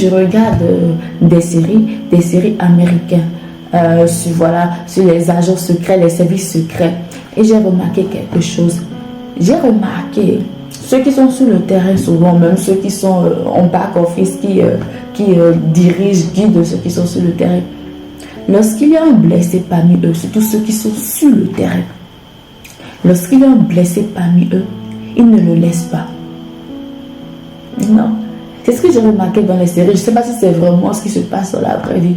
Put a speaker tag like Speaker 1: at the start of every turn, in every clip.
Speaker 1: je regarde des séries américaines, sur les agents secrets, les services secrets, et j'ai remarqué quelque chose. J'ai remarqué ceux qui sont sur le terrain, souvent même ceux qui sont en back office, qui dirigent, guident ceux qui sont sur le terrain. Lorsqu'il y a un blessé parmi eux, surtout ceux qui sont sur le terrain, lorsqu'il y a un blessé parmi eux, ils ne le laissent pas. Non. C'est ce que j'ai remarqué dans les séries. Je ne sais pas si c'est vraiment ce qui se passe dans la vraie vie.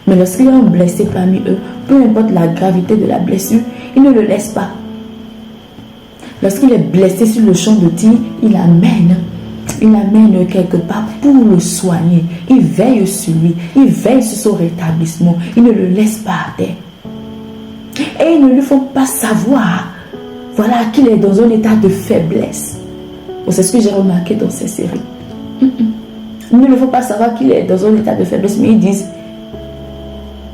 Speaker 1: Mais lorsqu'il y a un blessé parmi eux, peu importe la gravité de la blessure, ils ne le laissent pas. Lorsqu'il est blessé sur le champ de tir, il l'amène quelque part pour le soigner. Il veille sur lui, il veille sur son rétablissement. Il ne le laisse pas à terre. Et ils ne lui font pas savoir, voilà, qu'il est dans un état de faiblesse. C'est ce que j'ai remarqué dans ces séries. Ils ne lui font pas savoir qu'il est dans un état de faiblesse, mais ils disent,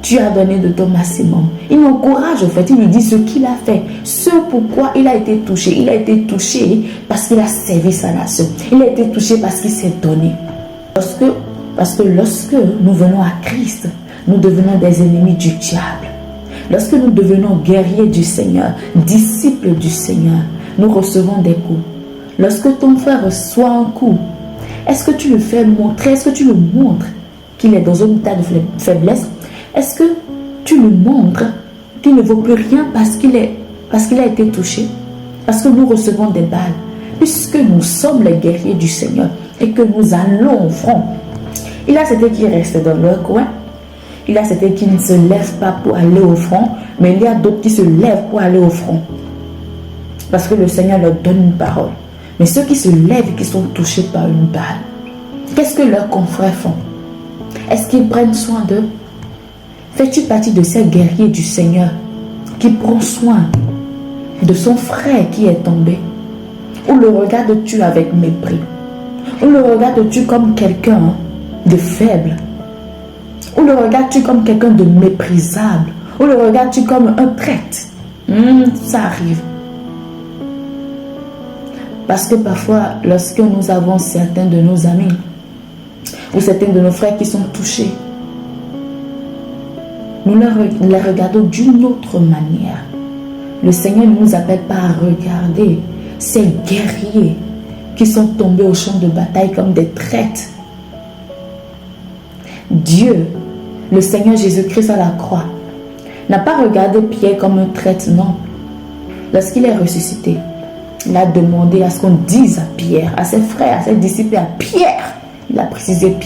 Speaker 1: tu as donné de ton maximum. Ils l'encouragent en fait, ils lui disent ce qu'il a fait, ce pourquoi il a été touché. Il a été touché parce qu'il a servi sa nation. Il a été touché parce qu'il s'est donné. Parce que lorsque nous venons à Christ, nous devenons des ennemis du diable. Lorsque nous devenons guerriers du Seigneur, disciples du Seigneur, nous recevons des coups. Lorsque ton frère reçoit un coup, est-ce que tu le fais montrer, est-ce que tu le montres qu'il est dans un état de faiblesse? Est-ce que tu le montres qu'il ne vaut plus rien parce qu'il a été touché? Parce que nous recevons des balles. Puisque nous sommes les guerriers du Seigneur et que nous allons au front. Il y a certains qui restent dans leur coin. Il y a certains qui ne se lèvent pas pour aller au front. Mais il y a d'autres qui se lèvent pour aller au front. Parce que le Seigneur leur donne une parole. Mais ceux qui se lèvent et qui sont touchés par une balle, qu'est-ce que leurs confrères font? Est-ce qu'ils prennent soin d'eux? Fais-tu partie de ces guerriers du Seigneur qui prend soin de son frère qui est tombé? Ou le regardes-tu avec mépris? Ou le regardes-tu comme quelqu'un de faible? Ou le regardes-tu comme quelqu'un de méprisable? Ou le regardes-tu comme un traître? Ça arrive. Parce que parfois, lorsque nous avons certains de nos amis ou certains de nos frères qui sont touchés, nous les regardons d'une autre manière. Le Seigneur ne nous appelle pas à regarder ces guerriers qui sont tombés au champ de bataille comme des traîtres. Dieu, le Seigneur Jésus-Christ à la croix, n'a pas regardé Pierre comme un traître, non. Lorsqu'il est ressuscité, il a demandé à ce qu'on dise à Pierre, à ses frères, à ses disciples, à Pierre, il a précisé Pierre.